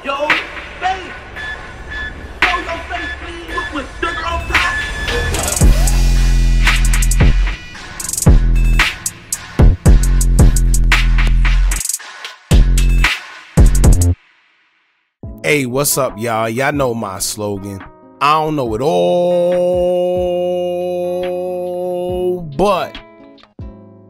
Yo, face. Show your face, please. With sugar on top. Hey, what's up, y'all? Y'all know my slogan. I don't know it all, but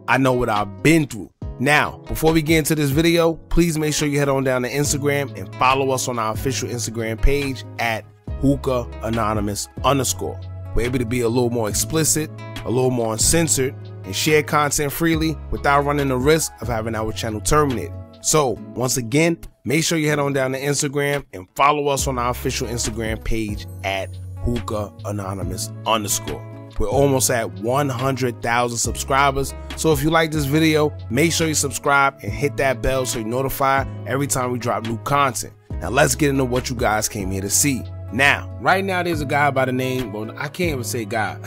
I know what I've been through. Now, before we get into this video, please make sure you head on down to Instagram and follow us on our official Instagram page at Hookah Anonymous _. We're able to be a little more explicit, a little more uncensored, and share content freely without running the risk of having our channel terminated. So, once again, make sure you head on down to Instagram and follow us on our official Instagram page at Hookah Anonymous _. We're almost at 100,000 subscribers. So if you like this video, make sure you subscribe and hit that bell so you're notified every time we drop new content. Now let's get into what you guys came here to see. Now, right now there's a guy by the name, well, I can't even say guy.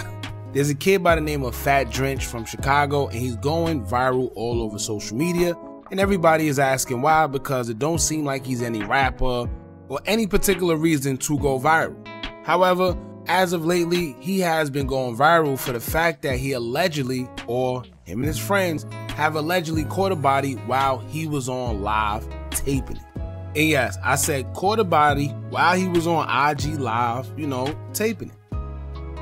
There's a kid by the name of Drenchh from Chicago, and he's going viral all over social media. And everybody is asking why, because it don't seem like he's any rapper or any particular reason to go viral. However, as of lately, he has been going viral for the fact that he allegedly, or him and his friends, have allegedly caught a body while he was on live taping it. And yes, I said caught a body while he was on IG live, taping it.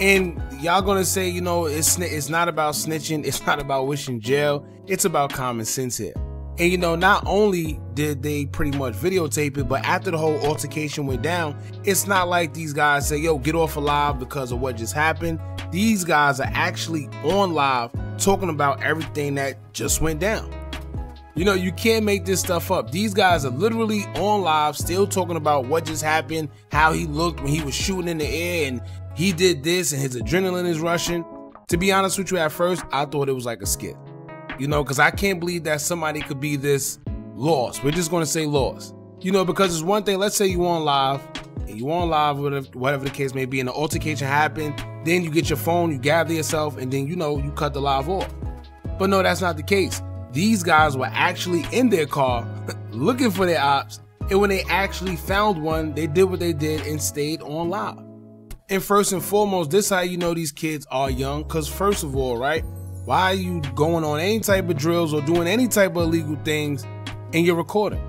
And y'all gonna say, it's not about snitching, it's not about wishing jail, it's about common sense here. And not only did they pretty much videotape it, but after the whole altercation went down, it's not like these guys say, yo, get off of live because of what just happened. These guys are actually on live talking about everything that just went down. You can't make this stuff up. These guys are literally on live still talking about what just happened, how he looked when he was shooting in the air and he did this and his adrenaline is rushing. To be honest with you, at first, I thought it was like a skit. Because I can't believe that somebody could be this lost. We're just going to say lost. Because it's one thing, let's say you on live, and you on live, whatever the case may be, and the altercation happened, then you get your phone, you gather yourself, and then, you cut the live off. But no, that's not the case. These guys were actually in their car looking for their ops, and when they actually found one, they did what they did and stayed on live. And first and foremost, this is how you know these kids are young, because first of all, right, why are you going on any type of drills or doing any type of illegal things and you're recording,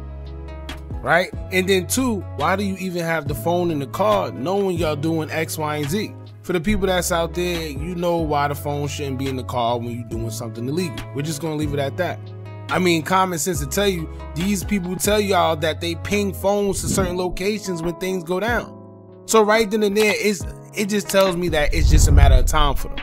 right? And then two, why do you even have the phone in the car knowing y'all doing X, Y, and Z? For the people that's out there, you know why the phone shouldn't be in the car when you're doing something illegal. We're just going to leave it at that. I mean, common sense to tell you, these people tell y'all that they ping phones to certain locations when things go down. So right then and there, it just tells me that it's just a matter of time for them.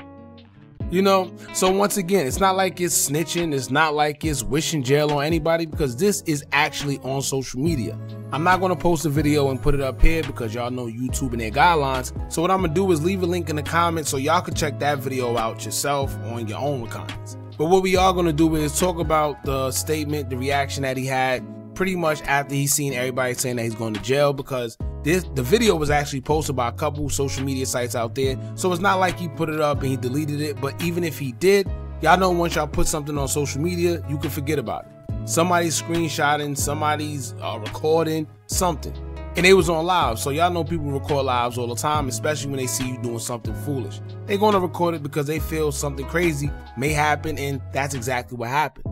So once again, it's not like it's snitching, it's not like it's wishing jail on anybody, because this is actually on social media. I'm not going to post a video and put it up here because y'all know YouTube and their guidelines. So what I'm going to do is leave a link in the comments so y'all can check that video out yourself on your own comments. But what we are going to do is talk about the statement, the reaction that he had pretty much after he's seen everybody saying that he's going to jail, because the video was actually posted by a couple social media sites out there. So it's not like he put it up and he deleted it. But even if he did, y'all know once y'all put something on social media, you can forget about it. Somebody's screenshotting, somebody's recording something. And they was on live. So y'all know people record lives all the time, especially when they see you doing something foolish. They're going to record it because they feel something crazy may happen, and that's exactly what happened.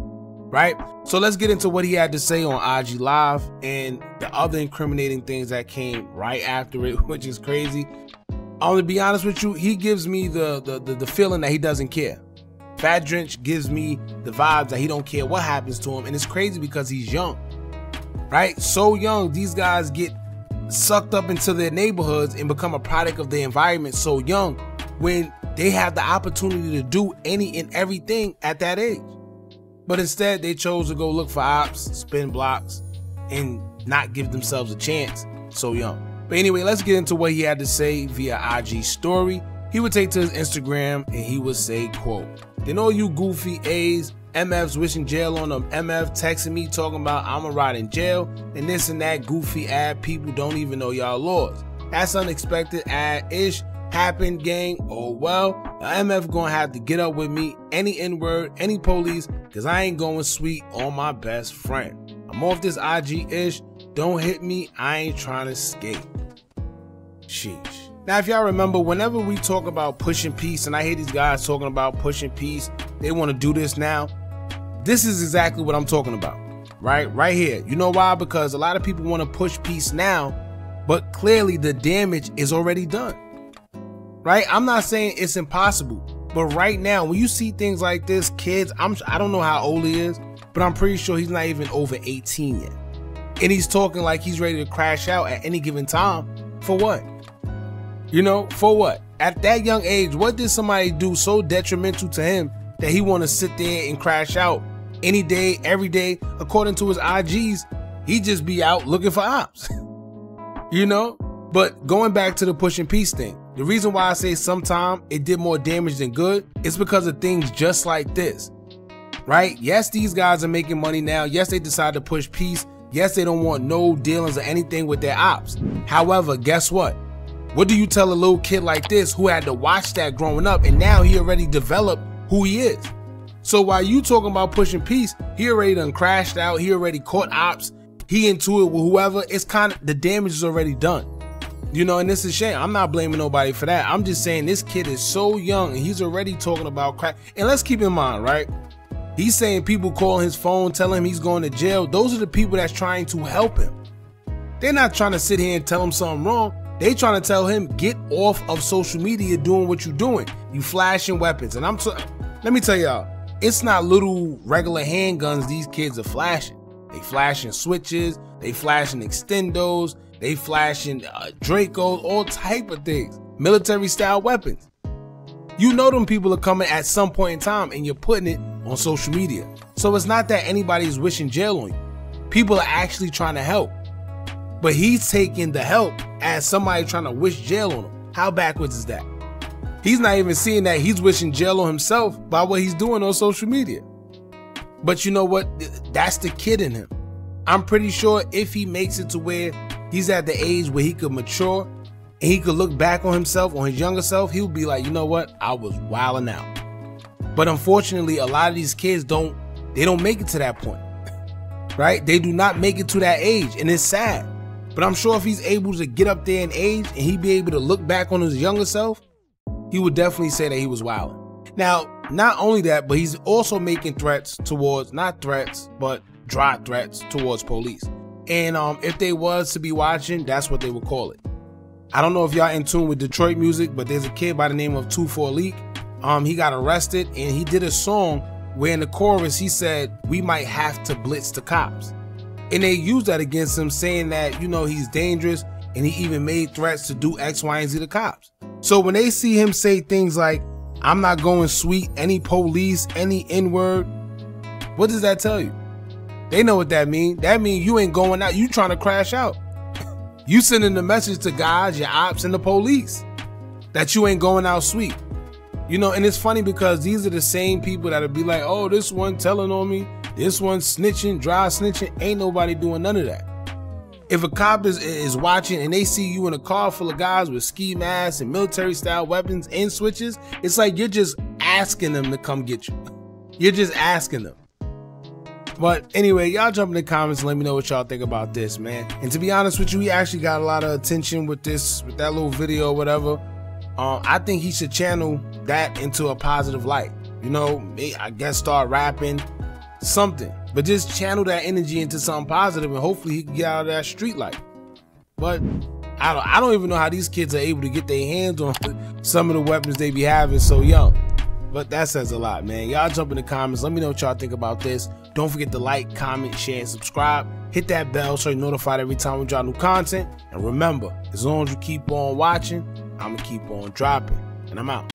Right? So let's get into what he had to say on IG Live and the other incriminating things that came right after it, which is crazy. To be honest with you, he gives me the feeling that he doesn't care. Drenchh gives me the vibes that he don't care what happens to him, and it's crazy because he's young. Right? So young, these guys get sucked up into their neighborhoods and become a product of their environment so young, when they have the opportunity to do any and everything at that age. But instead, they chose to go look for ops, spin blocks, and not give themselves a chance so young. But anyway, let's get into what he had to say via IG story. He would take to his Instagram and he would say, quote, "Then all you goofy A's, MFs wishing jail on them, MF texting me talking about I'ma ride in jail, and this and that goofy ad people don't even know y'all laws. That's unexpected ad-ish. Happened, gang. Oh well, the MF gonna have to get up with me, any N-word, any police, cause I ain't going sweet on my best friend. I'm off this IG-ish. don't hit me, I ain't trying to skate. Sheesh. Now, if y'all remember, whenever we talk about pushing peace, and I hear these guys talking about pushing peace, they want to do this now. This is exactly what I'm talking about, right here. You know why? Because a lot of people want to push peace now, but clearly the damage is already done, right? I'm not saying it's impossible, but right now, when you see things like this, kids, I don't know how old he is, but I'm pretty sure he's not even over 18 yet. And he's talking like he's ready to crash out at any given time. For what? You know, for what? At that young age, what did somebody do so detrimental to him that he want to sit there and crash out any day, every day? According to his IGs, he just be out looking for ops. You know? But going back to the pushing peace thing, the reason why I say sometime it did more damage than good is because of things just like this, right? Yes, these guys are making money now. Yes, they decide to push peace. Yes, they don't want no dealings or anything with their ops. However, guess what? What do you tell a little kid like this who had to watch that growing up, and now he already developed who he is? So while you talking about pushing peace, he already done crashed out. He already caught ops. He into it with whoever. It's kind of, the damage is already done. You know, and this is a shame. I'm not blaming nobody for that. I'm just saying this kid is so young and he's already talking about crack. And let's keep in mind, right? He's saying people call his phone, telling him he's going to jail. Those are the people that's trying to help him. They're not trying to sit here and tell him something wrong. They trying to tell him, get off of social media doing what you're doing. You flashing weapons. And let me tell y'all, it's not little regular handguns these kids are flashing. They flashing switches, they flashing extendos, they flashing Dracos, all type of things. Military style weapons. You know them people are coming at some point in time and you're putting it on social media. So it's not that anybody's wishing jail on you. People are actually trying to help. But he's taking the help as somebody trying to wish jail on him. How backwards is that? He's not even seeing that he's wishing jail on himself by what he's doing on social media. But you know what? That's the kid in him. I'm pretty sure if he makes it to where he's at the age where he could mature and he could look back on himself, on his younger self, he'll be like, you know what? I was wilding out. But unfortunately, a lot of these kids don't make it to that point, right? They do not make it to that age, and it's sad. But I'm sure if he's able to get up there in age and he'd be able to look back on his younger self, he would definitely say that he was wilding. Now, not only that, but he's also making threats towards, not threats, but dry threats towards police. And if they was to be watching, that's what they would call it. I don't know if y'all in tune with Detroit music, but there's a kid by the name of 2-4 Leak. He got arrested and he did a song where in the chorus he said, we might have to blitz the cops. And they used that against him, saying that, you know, he's dangerous and he even made threats to do X, Y, and Z to cops. So when they see him say things like, I'm not going sweet, any police, any N-word, what does that tell you? They know what that means. That means you ain't going out. You trying to crash out. You sending the message to guys, your ops, and the police that you ain't going out sweet. You know, and it's funny because these are the same people that'll be like, oh, this one telling on me, this one snitching, dry snitching. Ain't nobody doing none of that. If a cop is watching and they see you in a car full of guys with ski masks and military style weapons and switches, it's like you're just asking them to come get you. You're just asking them. But anyway, y'all jump in the comments and let me know what y'all think about this, man. And to be honest with you, he actually got a lot of attention with that little video or whatever. I think he should channel that into a positive light. You know, I guess start rapping, something. But just channel that energy into something positive and hopefully he can get out of that street life. But I don't even know how these kids are able to get their hands on some of the weapons they be having so young. But that says a lot, man. Y'all jump in the comments. Let me know what y'all think about this. Don't forget to like, comment, share, and subscribe. Hit that bell so you're notified every time we drop new content. And remember, as long as you keep on watching, I'm going to keep on dropping. And I'm out.